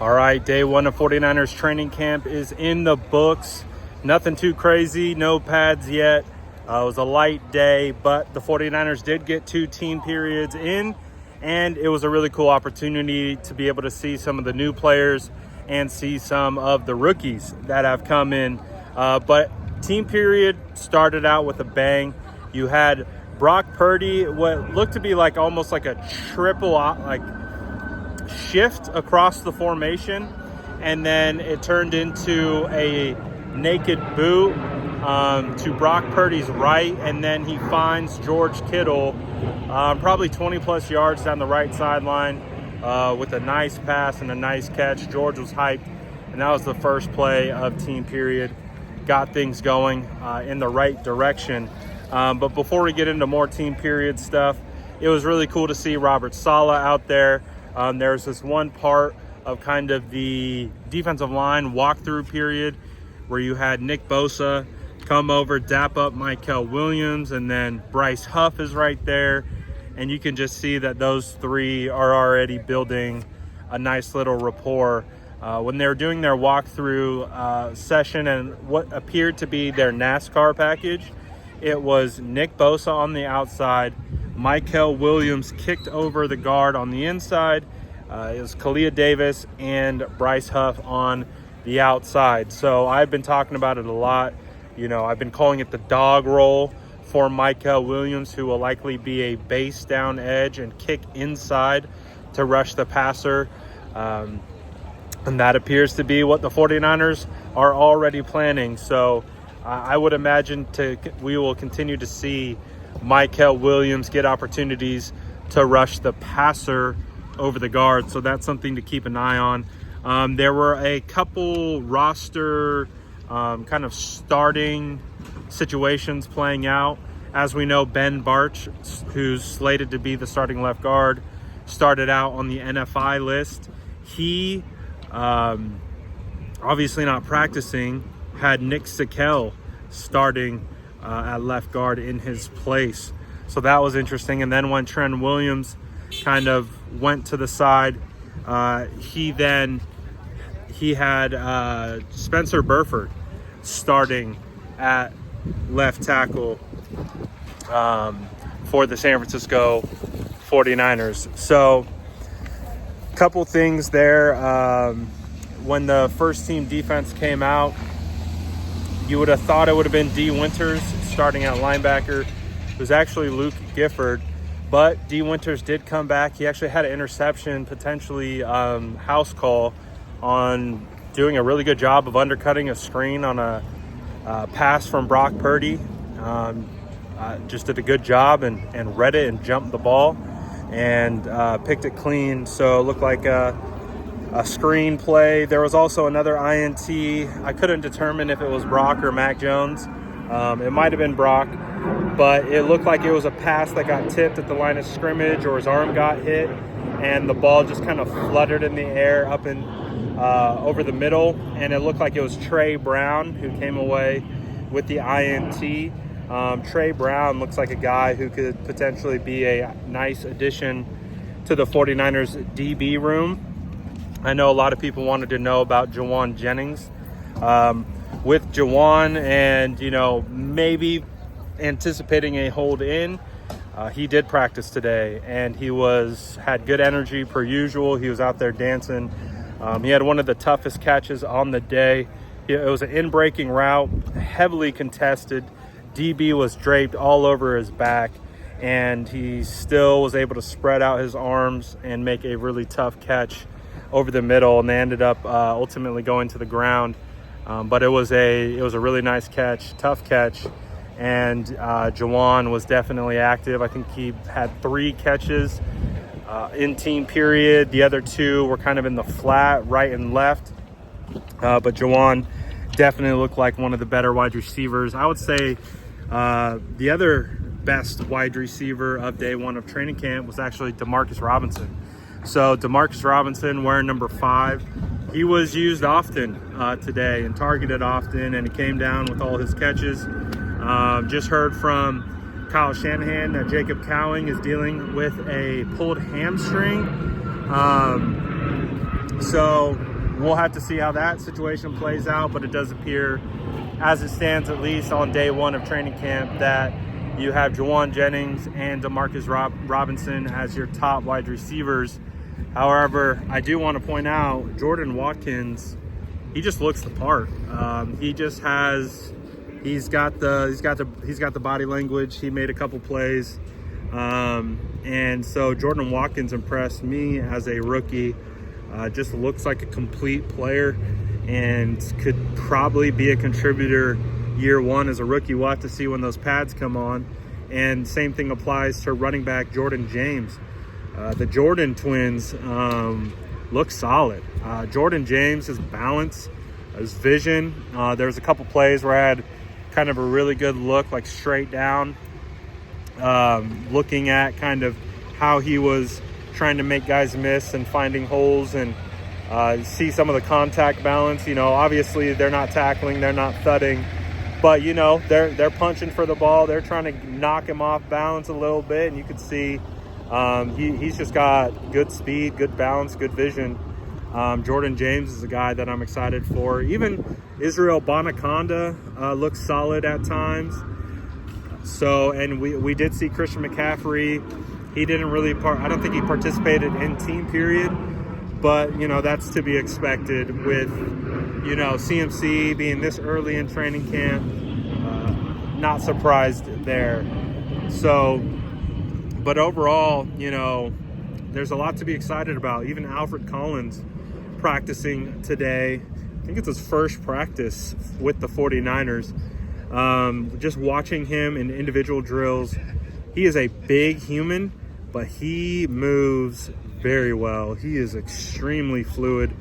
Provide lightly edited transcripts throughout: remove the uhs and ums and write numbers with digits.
All right, day one of 49ers training camp is in the books. Nothing too crazy, no pads yet. It was a light day, but the 49ers did get 2 team periods in, and it was a really cool opportunity to be able to see some of the new players and see some of the rookies that have come in. But team period started out with a bang. You had Brock Purdy, what looked to be like almost like a triple shift across the formation, and then it turned into a naked boot to Brock Purdy's right, and then he finds George Kittle probably 20 plus yards down the right sideline with a nice pass and a nice catch. George was hyped, and that was the first play of team period. Got things going in the right direction. But before we get into more team period stuff, it was really cool to see Robert Saleh out there. There's this one part of kind of the defensive line walkthrough period where you had Nick Bosa come over, dap up Mykel Williams, and then Bryce Huff is right there. And you can just see that those three are already building a nice little rapport. When they were doing their walkthrough session and what appeared to be their NASCAR package, it was Nick Bosa on the outside, Mykel Williams kicked over the guard on the inside. It was Kalia Davis and Bryce Huff on the outside. So I've been talking about it a lot. You know, I've been calling it the dog roll for Mykel Williams, who will likely be a base down edge and kick inside to rush the passer. And that appears to be what the 49ers are already planning. So I would imagine we will continue to see Mykel Williams get opportunities to rush the passer over the guard. So that's something to keep an eye on. There were a couple roster kind of starting situations playing out. As we know, Ben Barch, who's slated to be the starting left guard, started out on the NFI list. He, obviously not practicing, had Nick Sikel starting at left guard in his place. So that was interesting. And then when Trent Williams kind of went to the side, he had Spencer Burford starting at left tackle for the San Francisco 49ers. So a couple things there. When the first team defense came out, you would have thought it would have been D. Winters starting at linebacker. It was actually Luke Gifford, but D. Winters did come back. He actually had an interception, potentially house call, on doing a really good job of undercutting a screen on a pass from Brock Purdy. Just did a good job and read it and jumped the ball and picked it clean. So it looked like a screen play. There was also another INT. I couldn't determine if it was Brock or Mac Jones. It might have been Brock, but it looked like it was a pass that got tipped at the line of scrimmage, or his arm got hit, and the ball just kind of fluttered in the air up and over the middle, and it looked like it was Trey Brown who came away with the INT. Trey Brown looks like a guy who could potentially be a nice addition to the 49ers DB room. I know a lot of people wanted to know about Jawan Jennings. With Jawan and, maybe anticipating a hold in, he did practice today, and he had good energy per usual. He was out there dancing. He had one of the toughest catches on the day. It was an in-breaking route, heavily contested. DB was draped all over his back, and he still was able to spread out his arms and make a really tough catch over the middle, and they ended up ultimately going to the ground. But it was a really nice catch, tough catch, and Jawan was definitely active. I think he had 3 catches in team period. The other 2 were kind of in the flat, right and left. But Jawan definitely looked like one of the better wide receivers. I would say the other best wide receiver of day one of training camp was actually Demarcus Robinson. So Demarcus Robinson, wearing number 5, he was used often today and targeted often, and he came down with all his catches. Just heard from Kyle Shanahan that Jacob Cowing is dealing with a pulled hamstring. So we'll have to see how that situation plays out, but it does appear, as it stands, at least on day one of training camp, that you have Juwan Jennings and Demarcus Robinson as your top wide receivers. However, I do want to point out Jordan Watkins, he just looks the part. He's got the body language. He made a couple plays. And so Jordan Watkins impressed me as a rookie. Just looks like a complete player and could probably be a contributor year one as a rookie. We'll have to see when those pads come on. And same thing applies to running back Jordan James. The Jordan twins look solid. Jordan James, his balance, his vision. There's a couple plays where I had kind of a really good look, like straight down, looking at kind of how he was trying to make guys miss and finding holes, and see some of the contact balance. Obviously they're not tackling, they're not thudding, but they're punching for the ball. They're trying to knock him off balance a little bit, and you could see he's just got good speed, good balance, good vision. Jordan James is a guy that I'm excited for. Even Israel Bonaconda looks solid at times. So, and we did see Christian McCaffrey. He didn't really I don't think he participated in team period, but that's to be expected with CMC being this early in training camp. Not surprised there. So, but overall, there's a lot to be excited about. Even Alfred Collins practicing today. I think it's his first practice with the 49ers. Just watching him in individual drills, he is a big human, but he moves very well. He is extremely fluid.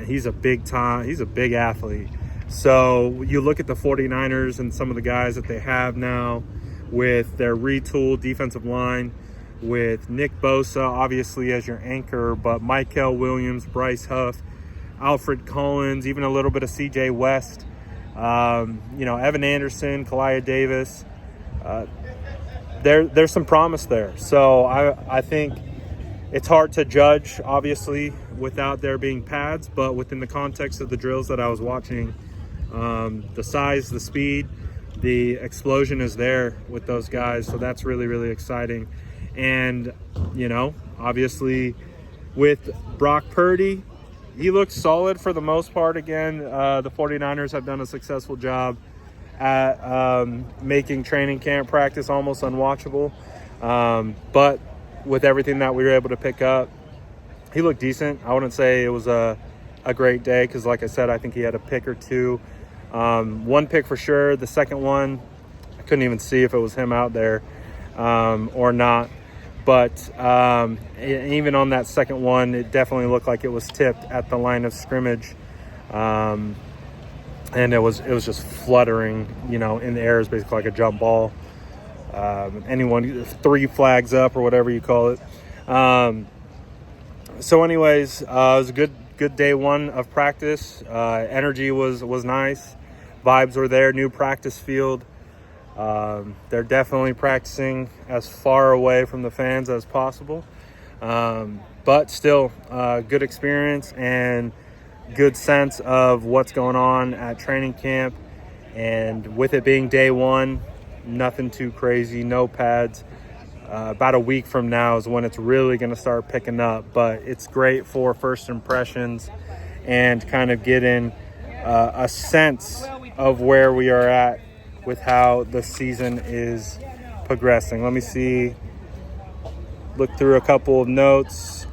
He's a big athlete. So you look at the 49ers and some of the guys that they have now with their retooled defensive line, with Nick Bosa obviously as your anchor, but Michael Williams, Bryce Huff, Alfred Collins, even a little bit of CJ West, Evan Anderson, Kalia Davis. There's some promise there. So I think it's hard to judge, obviously, without there being pads, but within the context of the drills that I was watching, the size, the speed, the explosion is there with those guys. So that's really, really exciting. And, obviously with Brock Purdy, he looks solid for the most part. Again, the 49ers have done a successful job at making training camp practice almost unwatchable. But with everything that we were able to pick up, he looked decent. I wouldn't say it was a great day because, like I said, I think he had a pick or two. One pick for sure. The second one, I couldn't even see if it was him out there or not. But even on that second one, it definitely looked like it was tipped at the line of scrimmage. And it was just fluttering, in the air. It's basically like a jump ball. Anyone, 3 flags up or whatever you call it. So anyways, it was a good day one of practice. Energy was nice. Vibes were there. New practice field. They're definitely practicing as far away from the fans as possible. But still, good experience and good sense of what's going on at training camp. And with it being day one, nothing too crazy, no pads. About a week from now is when it's really going to start picking up. But it's great for first impressions and kind of getting a sense of where we are at with how the season is progressing. Let me see. Look through a couple of notes.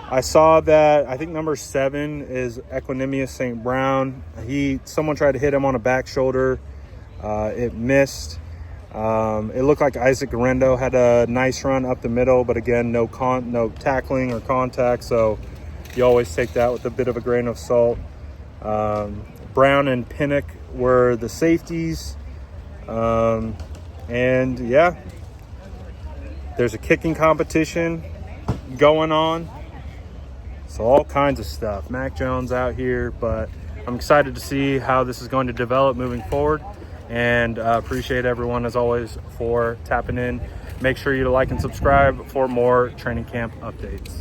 I saw that I think number 7 is Equanimous St. Brown. Someone tried to hit him on a back shoulder. It missed. It looked like Isaac Guerrero had a nice run up the middle, but again, no tackling or contact. So you always take that with a bit of a grain of salt. Brown and Pinnock were the safeties. And yeah, there's a kicking competition going on. So all kinds of stuff. Mac Jones out here, but I'm excited to see how this is going to develop moving forward. And appreciate everyone, as always, for tapping in. Make sure you like and subscribe for more training camp updates.